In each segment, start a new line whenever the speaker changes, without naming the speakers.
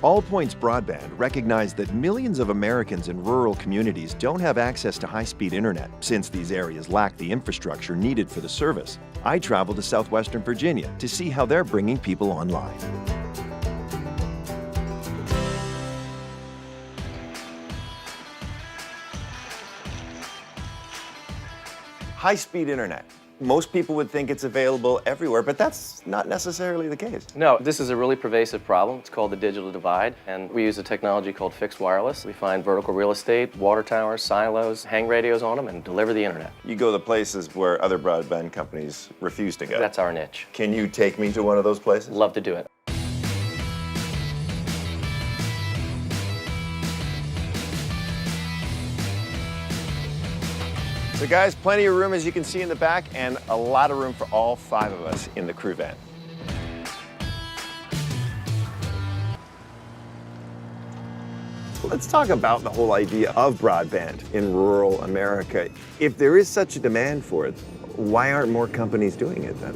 All Points Broadband recognized that millions of Americans in rural communities don't have access to high-speed internet since these areas lack the infrastructure needed for the service. I traveled to southwestern Virginia to see how they're bringing people online. High-speed internet. Most people would think it's available everywhere, but that's not necessarily the case.
No, this is a really pervasive problem. It's called the digital divide, and we use a technology called fixed wireless. We find vertical real estate, water towers, silos, hang radios on them, and deliver the internet.
You go to places where other broadband companies refuse to go.
That's our niche.
Can you take me to one of those places?
Love to do it.
So guys, plenty of room as you can see in the back, and a lot of room for all 5 of us in the crew van. Let's talk about the whole idea of broadband in rural America. If there is such a demand for it, why aren't more companies doing it then?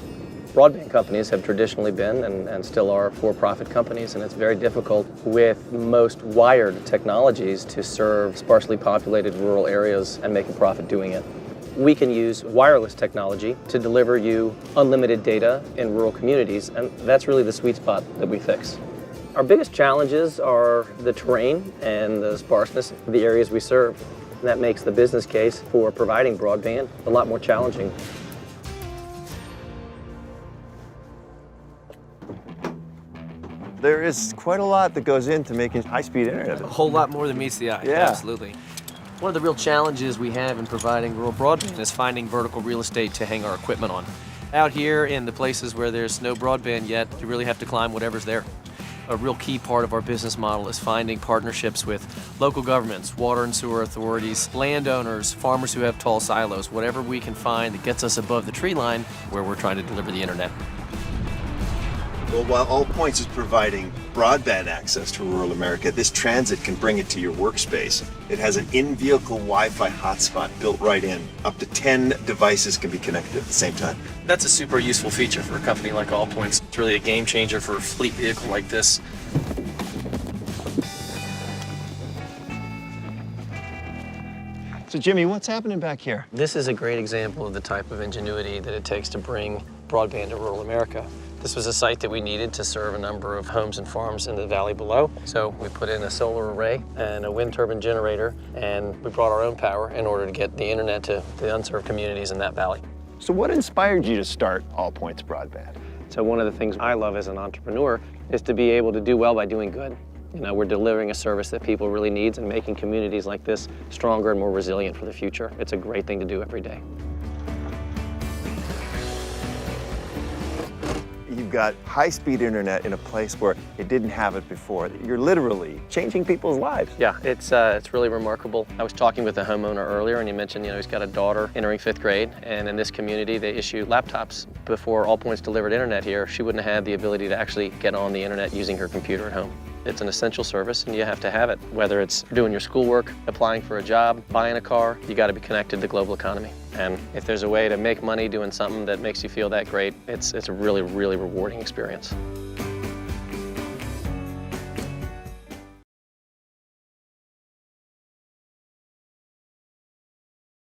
Broadband companies have traditionally been and still are for-profit companies, and it's very difficult with most wired technologies to serve sparsely populated rural areas and make a profit doing it. We can use wireless technology to deliver you unlimited data in rural communities, and that's really the sweet spot that we fix. Our biggest challenges are the terrain and the sparseness of the areas we serve, and that makes the business case for providing broadband a lot more challenging.
There is quite a lot that goes into making high-speed internet.
A whole lot more than meets the eye,
Yeah.
Absolutely. One of the real challenges we have in providing rural broadband is finding vertical real estate to hang our equipment on. Out here in the places where there's no broadband yet, you really have to climb whatever's there. A real key part of our business model is finding partnerships with local governments, water and sewer authorities, landowners, farmers who have tall silos, whatever we can find that gets us above the tree line where we're trying to deliver the internet.
Well, while All Points is providing broadband access to rural America, this transit can bring it to your workspace. It has an in-vehicle Wi-Fi hotspot built right in. Up to 10 devices can be connected at the same time.
That's a super useful feature for a company like All Points. It's really a game changer for a fleet vehicle like this.
So Jimmy, what's happening back here?
This is a great example of the type of ingenuity that it takes to bring broadband to rural America. This was a site that we needed to serve a number of homes and farms in the valley below. So we put in a solar array and a wind turbine generator, and we brought our own power in order to get the internet to the unserved communities in that valley.
So what inspired you to start All Points Broadband?
So one of the things I love as an entrepreneur is to be able to do well by doing good. You know, we're delivering a service that people really need and making communities like this stronger and more resilient for the future. It's a great thing to do every day.
You've got high-speed internet in a place where it didn't have it before. You're literally changing people's lives.
Yeah, it's really remarkable. I was talking with a homeowner earlier, and he mentioned, he's got a daughter entering 5th grade, and in this community, they issue laptops. Before All Points delivered internet here, she wouldn't have had the ability to actually get on the internet using her computer at home. It's an essential service, and you have to have it. Whether it's doing your schoolwork, applying for a job, buying a car, you got to be connected to the global economy. And if there's a way to make money doing something that makes you feel that great, it's a really, really rewarding experience.